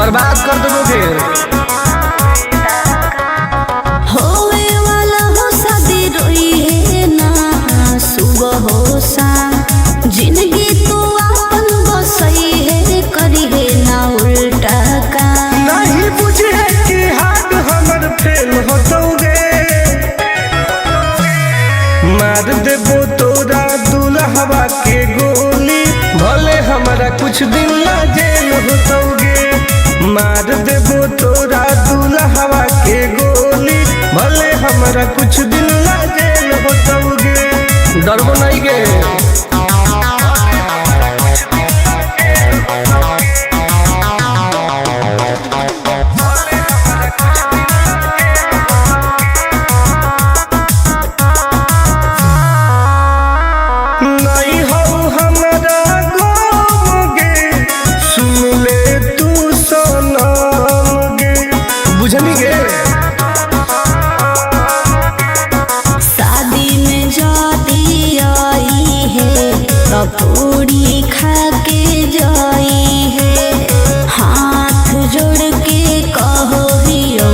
बर्बाद कर दोगे। होवे वाला हो शादी रोई है ना सुबह हो शाम, जिंदगी तू अपन बसई है करी है ना उल्टा काम। नहीं बुझे कि हाथ हमर फेल होतोगे, मार देबो तोरा दुल्हवा के गोली, भले हमारा कुछ दिन ना जेल होतोगे। मार देबो तोरा दुल्हवा के गोली, भले हमारा कुछ दिन ना जेल होतोगे। डरबो नहीं गे। शादी में जाती आई है पूरी खा के जाई है, हाथ जोड़ के कहो हियो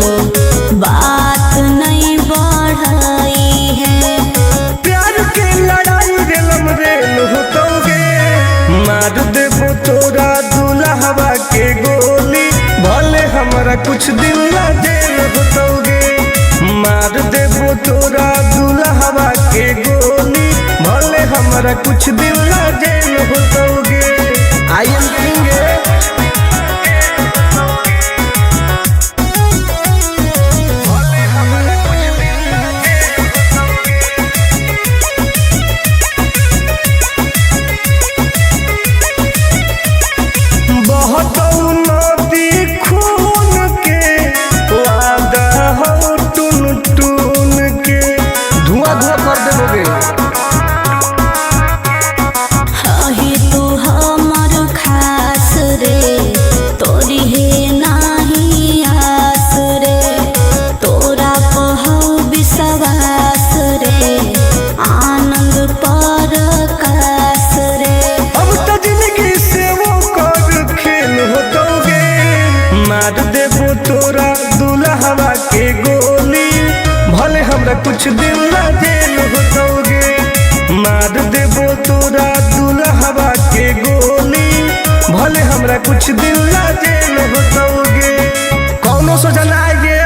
बात नहीं बढ़ाई है। प्यार के लड़ाई रेलम रेल होतोगे, मार देबो तोरा दुल्हवा के गोली, भले हमारा कुछ दिन ना जेल होतोगे। मार देबो तोरा दुल्हवा के गोली, भले हमारा कुछ दिन ना जेल होतोगे। I am king. मार देबो तोरा दुल्हवा के गोली, भले हमरा कुछ दिन ना जेल होतोगे। मार देबो तोरा दुल्हवा के गोली, भले हमरा कुछ दिन ना जेल होतोगे। कौनो सोचा ना आइए।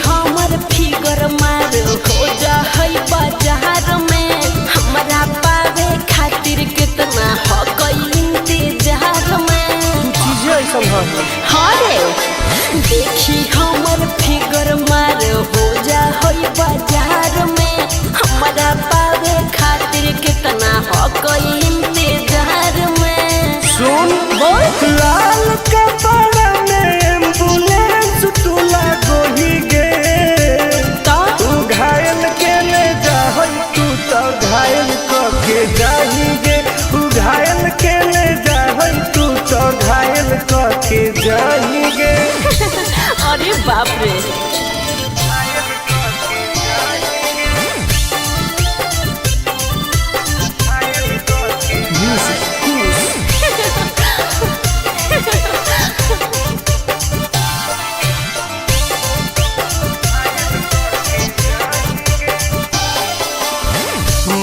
हमर फिगर मार हो जा है बाजार में, हमरा पावे खातिर कितना हो गई इंतजार में। हरे देखी हमर फिगर मार हो जा है बाजार में, हमरा पावे खातिर कितना हो गई इंतजार में। सुन बोल लाल कपड़ा में एम्बुलेंस तुला गोही गे, तू घायल के ले जाहई, तू तो घायल के जाही गे। तू घायल के ले जाहई, तू तो घायल के जाही गे। अरे बाप रे।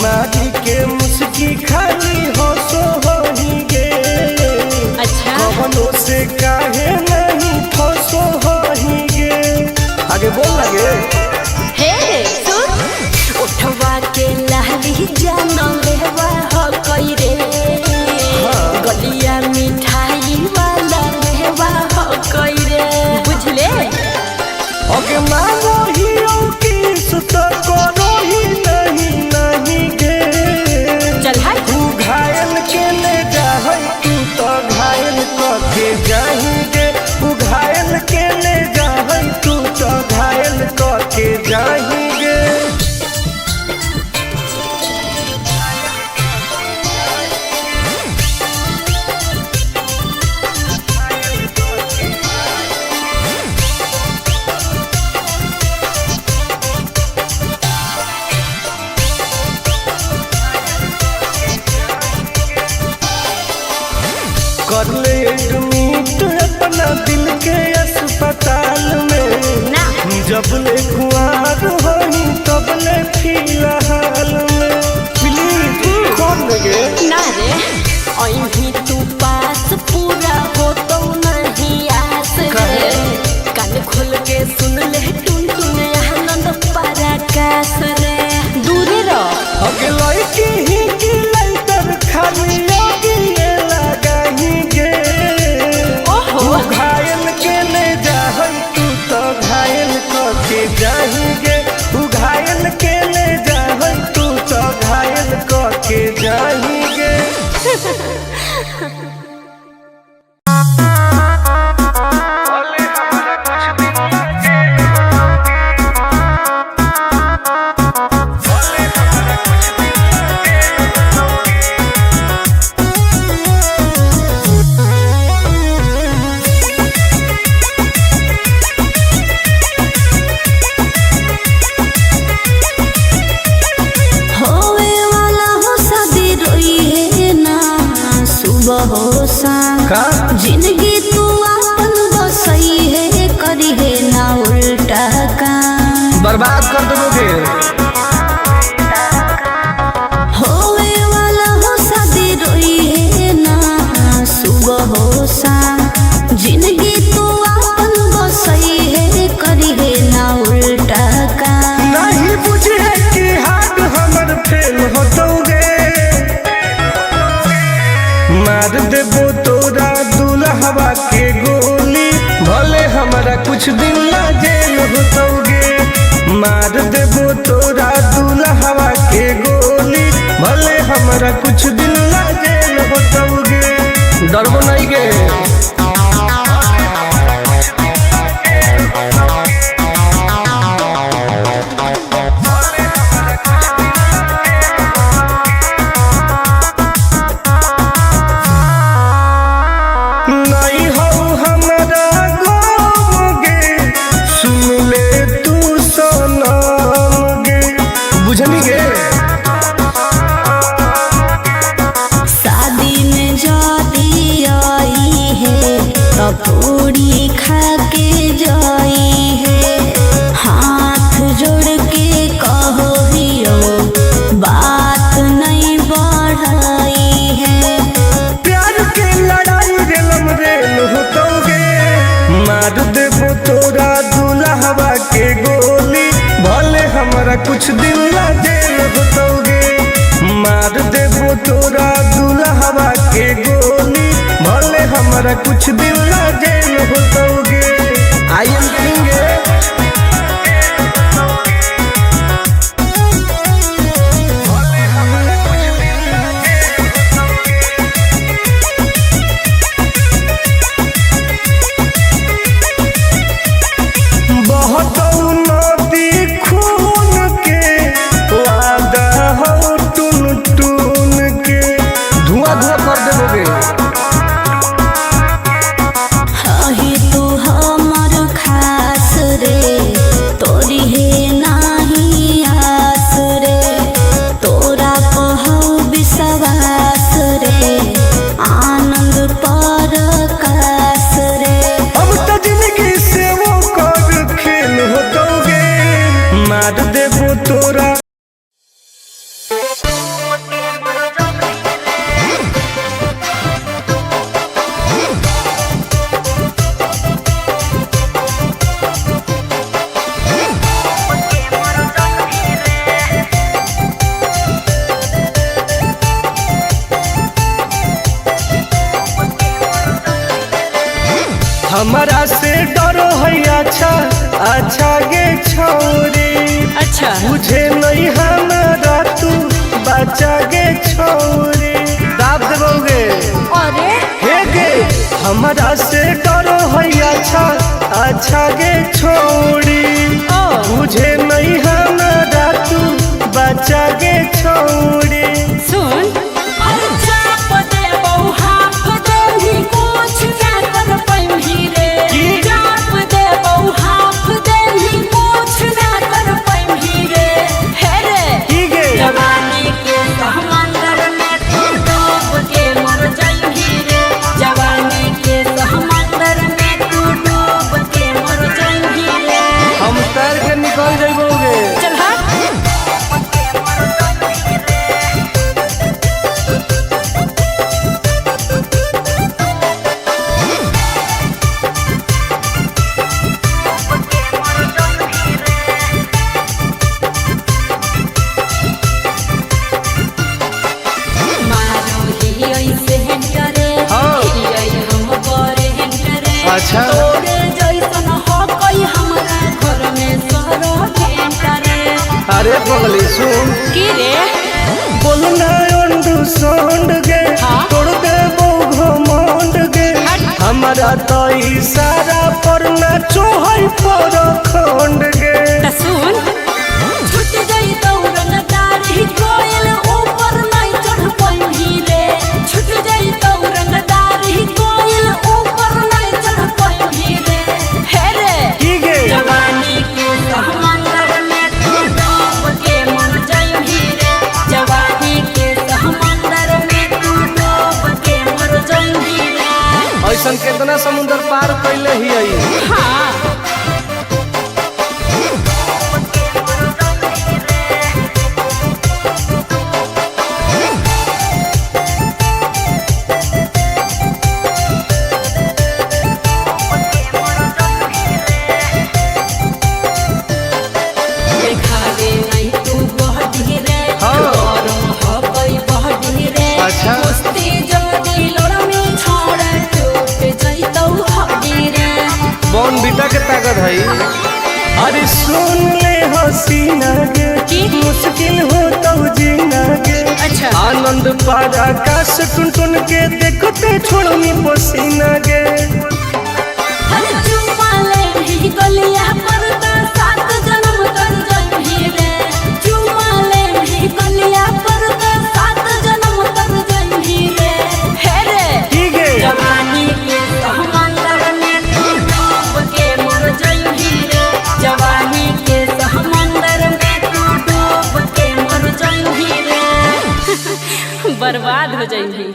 मारी के मुस्की खाली हो सो होही गे। अच्छा कवनो से काहे नहीं फसो होही गे। आगे बोल लगे। हे सुन उठवा के लाली जाना लेवा हो कई रे, गलिया मिठाई वाला लेवा हो कई रे, बुझले। ओके मानो ही की सुत करो ही नहीं गे। चल हाय तू घायल के ले जाहई, तू तो घायल के जाही गे। तू घायल के ले जाहई, तू तो घायल के जबले कुआर होई तबले फिलहाल में प्लीज खोल गे ना रे अभी तू पास पूरा हो तो नहीं आस रे कान खोल के सुन ले टुन टुन आनंद पराकाश रे दूरे रह अगलाई की ही की लाइटर खाली लगी लगाही गे ओहो घायल के ले जाहई तू तो घायल के जाही गे तू घायल के ले जाहई तू तो घायल के जाही गे जिंदगी तू अपन बसई है करी है ना उल्टा काम बर्बाद कर दोगे होवे वाला हो शादी रोई है ना सुबह हो शाम जिंदगी तू अपन बसई है करी है ना उल्टा काम नहीं बुझे कि हाथ हमर फेल होतोगे मार देबो तोरा दुल्हवा के गोली भले हमारा कुछ दिन ला जेल होतोगे मार देबो तोरा दुल्हवा के गोली भले हमारा कुछ दिन ला जेल होतोगे डरबो नहीं गे पूरी खा के जाई है हाथ जोड़ के कहो हियो बात नहीं बढ़ाई है प्यार के लड़ाई रेलम रेल होतोगे मार देबो तोरा दुल्हवा के गोली भले हमारा कुछ दिन ला जेल होतोगे मार देबो तोरा दुल्हवा के गोली भले हमारा कुछ दिन ला जेल होतोगे आई एम किंग बहुत नदी खून के वादा हो टून टून के धुआं धुआं कर देबोगे ही तू हमर खास रे तोरी है नाही आस रे तोरा कहू विश्वास रे आनंद परकाश रे अब तो जिंदगी से वो कर खेल होतोगे मार देबो तोरा हमारा से डरो है अच्छा अच्छा गे छोरी अच्छा मुझे नहीं हमारा तू बचा गे छोरी दाब देबोगे अरे हे गे हमारा से डरो है अच्छा अच्छा गे छोरी मुझे नहीं हमारा तू बचा गे छोरी सुन चाप दे बहु हाफ दे ही कुछ क्या कर पैंभी रे चाप दे बहु हाफ दे ही कुछ ना कर पैंभी रे हे रे की गे जवानी के समंदर में तू डूब के मर जाएगी रे जवानी के समंदर में तू डूब के मर जाएगी रे पगली सुन की रे बोलना अंडू सोंड गे हाँ? तोड़ दे घमंड गे हमारा तो इशारा पर ना चोहई पर खंड गे त सुन छूट गई दौड़न दाढ़ी कोयल ऊपर नहीं चढ़ पाई रे छूट गई दौड़न दाढ़ी कोयल ऊपर नहीं चढ़ पाई रे हे रे की गे जवानी के समंदर में तू डूब के मर जाई रे जवानी के समंदर में तू डूब के मर जाई रे ऐसन कितना समुंदर पार कैले ही आई हाँ देखावे नहीं तू बहडी रे हाँ। गरम हबई बहडी रे अच्छा। कुश्ती जदी लड़मी छोड़ टूट जइतौ हबी रे बॉन बीटा के ताकत है अरे सुन ले हसीना गे की? मुश्किल हो तो जीना गे अच्छा आनंद पार आकाश टुन टुन के देखते छोड़नी पसीना गे हर चुमाले भी गलिया पर तो सात जन्म कर जइही रे चुमाले भी गलिया पर तो सात जन्म कर जइही रे हे रे की गे जवानी के समंदर में तू डूब के मर जाई रे जवानी के समंदर में तू डूब के मर जाई रे बर्बाद हो जाई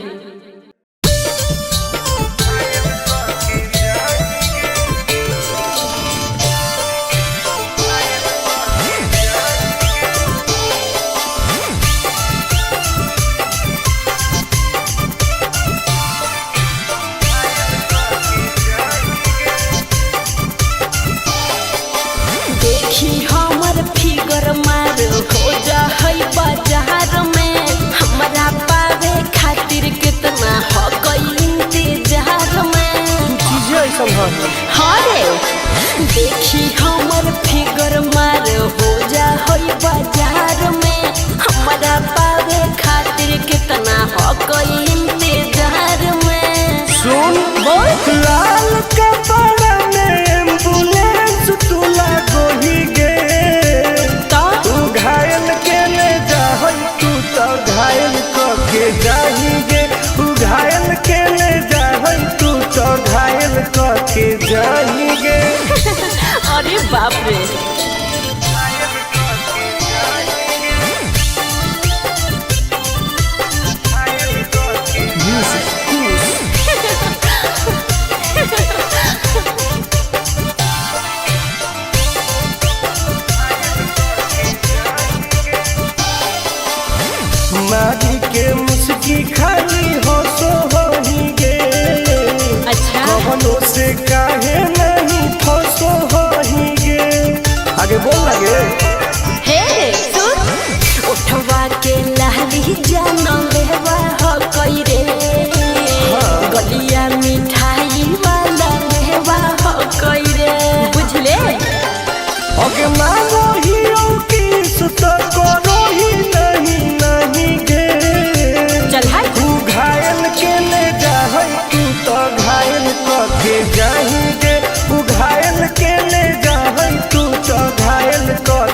देखी हमर फिगर मार हो जा है बाजार में हमरा पावे खातिर कितना हो गई इंतजार में चीजें ऐसा है हाँ रे देखी हमर फिगर मार हो जा है बाजार में हमरा पावे खातिर कितना हो गई इंतजार में सुन बोल लाल कपड़ा में एम्बुलेंस तू लागोही गे तो तू घायल के ले जाहई तू तो घायल के जाही गे तू घायल के ले जाहई तू तो घायल के जाही गे अरे बाप रे मारी के मुस्की खाली हो सो होही गे अच्छा कवनों से काहे नहीं फसो होही गे आगे बोल लगे हे सुन उठवा के लहरी जान लेवा हो कई रे गलिया मिठाई वाला लेवा हो कई रे बुझले आगे मांगो ही किस तो करो ही नहीं गे चल हाय तू घायल के ले जाहई तू तो घायल के जाही गे तू घायल के ले जाहई तू तो घायल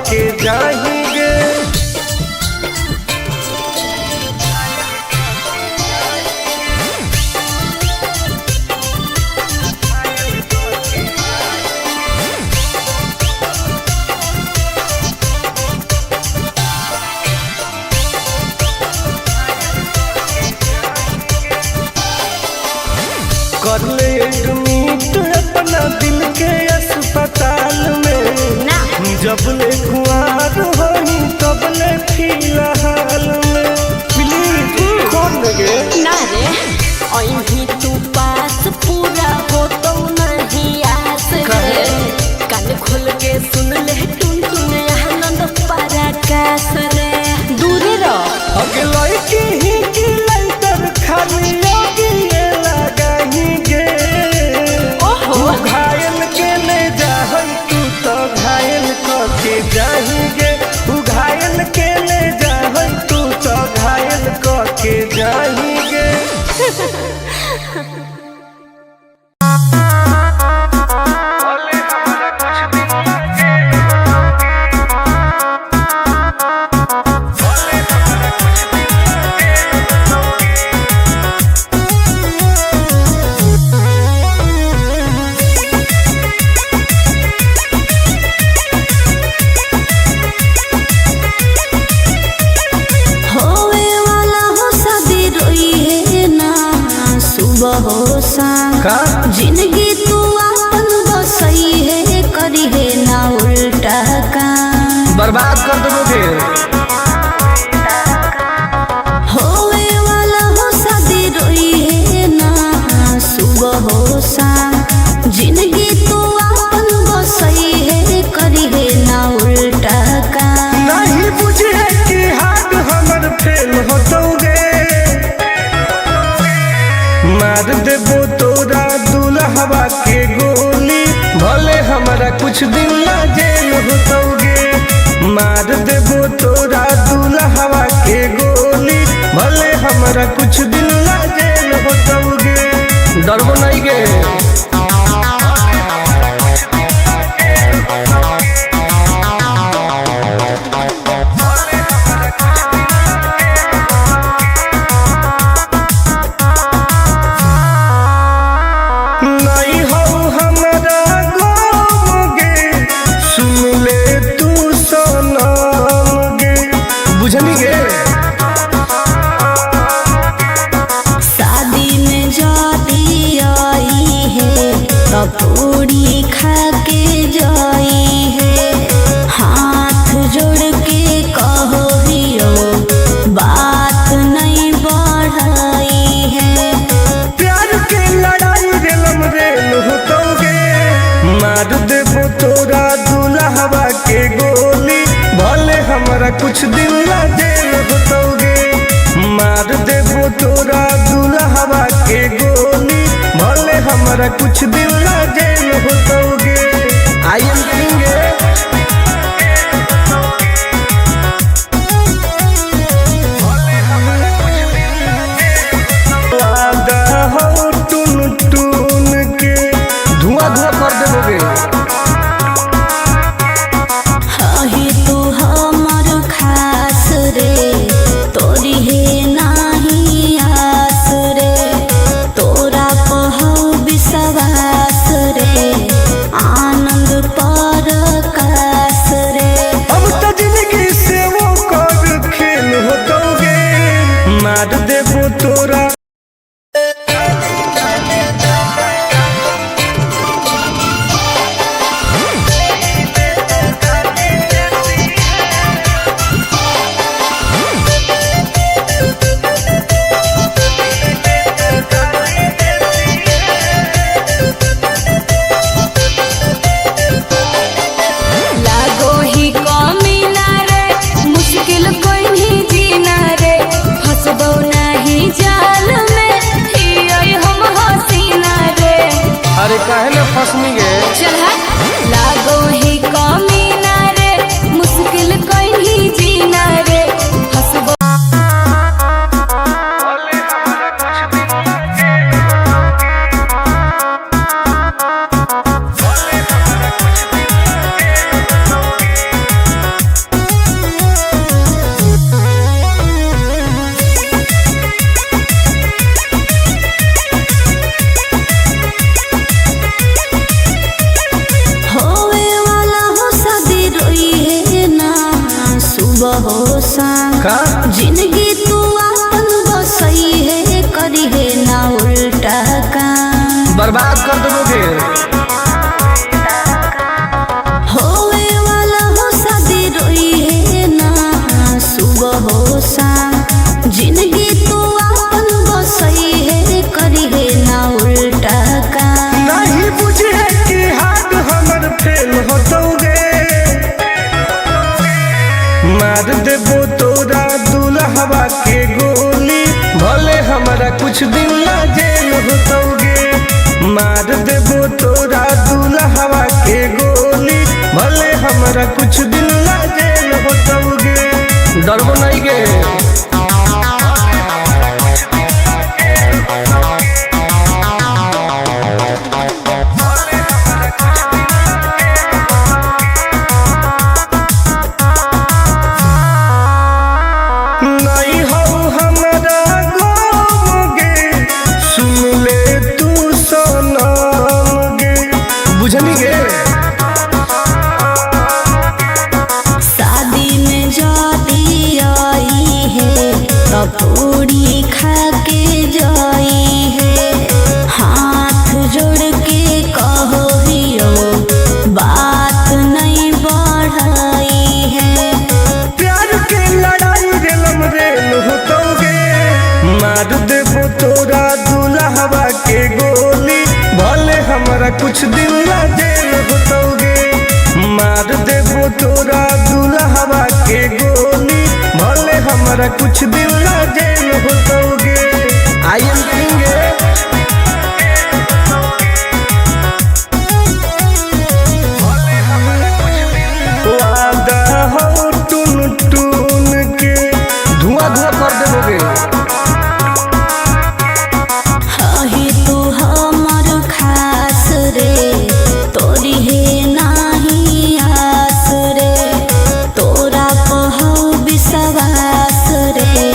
के जाही गे कर ले एडमिट अपना दिल के अस्पताल में ना जब ले कुआर होई तब ले फिलहाल में प्लीज कौन लगे ना रे अहीं तू पास पूरा हो तो नहीं आस रे कान खोल के सुन ले टुन टुन आनंद पराकाश रे दूर रह अगे लड़की ही की लंतर खाली योगी ये लगाही गे ओहो तू घायल के ले जाहई तू तो घायल के जाही गे तू घायल के जाएंगे। जिंदगी तू अपन बसई है करी है ना उल्टा काम बर्बाद कर दोगे। होवे वाला हो शादी रोई है ना सुबह हो शाम जिंदगी तू अपन बसई है करी है ना उल्टा काम नहीं बुझे कि हाथ हमर फेल होतोगे मार देबो तोरा दुल्हवा के गोली भले हमारा कुछ दिन ला जेल होतोगे मार देबो तोरा दुल्हवा के गोली भले हमारा कुछ दिन ला जेल होतोगे डरबो नहीं गे। पूरी खा के जाई है हाथ जोड़ के कहो हियो बात नहीं बढ़ाई है प्यार के लड़ाई रेलम रेल होतोगे मार देबो तोरा दुल्हवा के गोली भले हमारा कुछ दिन ला जेल होतोगे मार देबो तोरा दुल्हवा के गोली भले हमारा कुछ दिन ला जेल होतोगे। आई एम किंग वादा हो टून टून के धुआं धुआं कर देबोगे। हाही तू हमर खास रे तोरी है नाही आस रे तोरा पहौ विश्वास रे आनंद पर कास रे अब तो जिंदगी से वो कर खेल होतोगे मार देबो तोरा काहे न फसनी गे चल लागो ही कमीना रे मुश्किल कहीं जीना रे हसबो जिंदगी तू अपन बसई है करी है ना उल्टा काम बर्बाद कर दोगे। होवे वाला हो शादी रोई है ना सुबह हो शाम जिंदगी तू अपन बसई है करी है ना उल्टा काम नहीं बुझे कि हाथ हमर फेल होतोगे मार देबो तोरा दुल्हवा के गोली भले हमारा कुछ दिन ला जेल होतोगे मार देबो तोरा दुल्हवा के गोली भले हमारा कुछ दिन ला जेल होतोगे डरबो नहीं गे। पूरी खा के जाई है। हाथ जोड़ के कहो हियो बात नहीं बढ़ाई है। प्यार के लड़ाई रेलम रेल होतोगे, मार देबो तोरा दुल्हवा के गोली, भले हमरा कुछ दिन ला जेल होतोगे। मार देबो तोरा दुल्हवा के गोली, भले हमरा कुछ दिन ला जेल होतोगे। आई एम किंग वादा हो टून टून के धुआं धुआं कर देबोगे। हाही तू हमर खास रे, तोरी है नाही आस रे। तोरा कहौ विश्वास रे,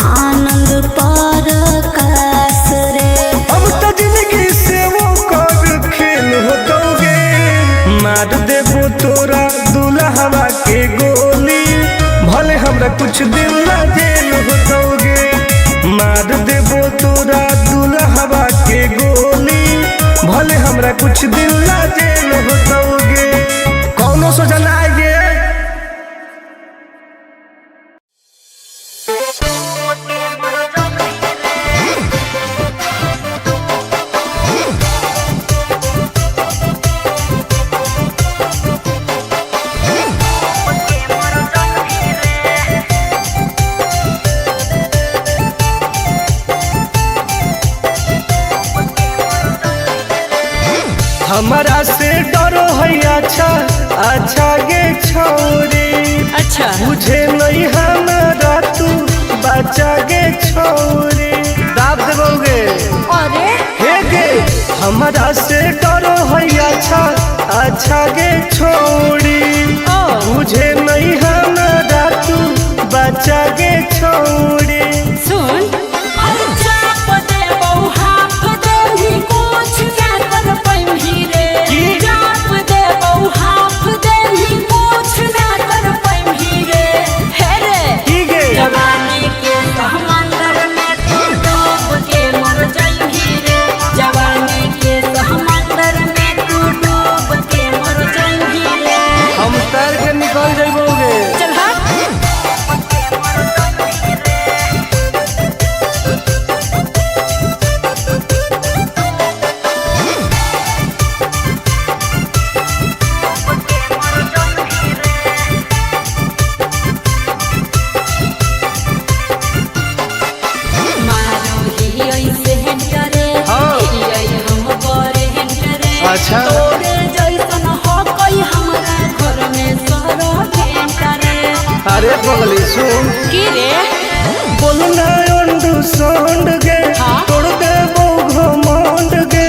आनंद परकाश रे। अब तो जिंदगी से वो कर खेल होतोगे, मार देबो तोरा दुल्हवा के गोली, भले हमरा कुछ दिन ला जेल होतोगे। मार देबो तोरा दुल्हवा के गोली, भले हमरा कुछ दिन ला जेल होतोगे। कौनो सोचा ना आएगे। हमारा से डरो है अच्छा अच्छा गे छोरी, अच्छा मुझे नहीं हमारा तू बचा गे छोरी। दाब देबोगे अरे हे गे, हमारा से डरो है अच्छा अच्छा गे छोरी, मुझे नहीं हमारा तू बचा गे छोरी। सुन चाप दे बहु हाफ दे ही कुछ क्या कर पैंभी रे। चाप दे बहु हाफ दे ही कुछ ना कर पैंभी रे। हे रे ठीक है जवानी के समंदर में तू डूब के मर जाएंगी रे। जवानी के समंदर में तू डूब के मर जाएंगी रे। हम तैर के निकल जाइबोगे। चल हट अच्छा तोरे जैसन हो कोई हमरा घर में सरो भेंटा रे। अरे पगली सुन की रे बोलना अंडू सोंड गे, हाँ? तोड़ देबो घमंड गे।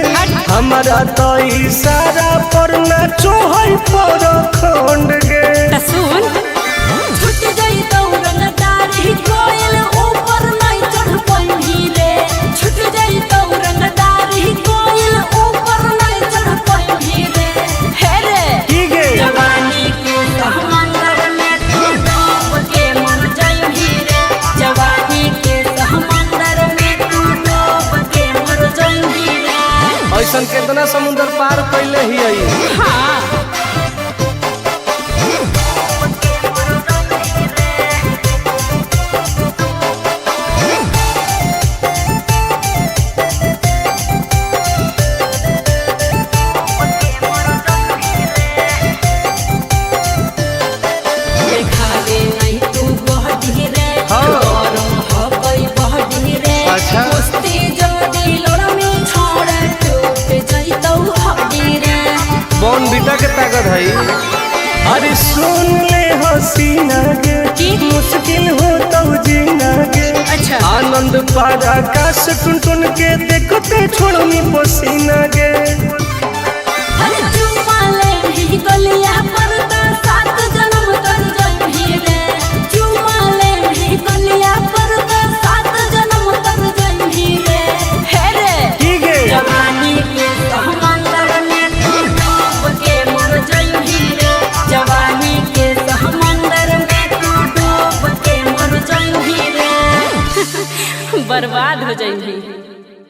हमारा तो इशारा पर ना चोहई पर खंड गे। त सुन छुट गई दौरन दारी कोयल ऊपर नहीं चढ़ पैंभी रे। छुट गई दौरन दारी कोयल ऊपर नहीं चढ़ पैंभी रे। हे रे ठीक है जवानी के समंदर में तू डूब के मर जाएंगी रे। जवानी के समंदर में तू डूब के मर जाएंगी रे। ऐसन कितना समुंदर पार कैले ही आई। हाँ देखावे नहीं तू बहटी रे। हाँ। गरम हो गई बहटी रे। अच्छा। कुश्ती जोड़ी लड़मी छोड़ टूट जइतौ हड्डी रे। बॉन बीटा के ताकत है। अरे सुन ले हसीना गे, की? मुश्किल हो तो जीना गे। अच्छा। आनंद पार आकाश टुन टुन के देखते छोड़नी पसीना गे।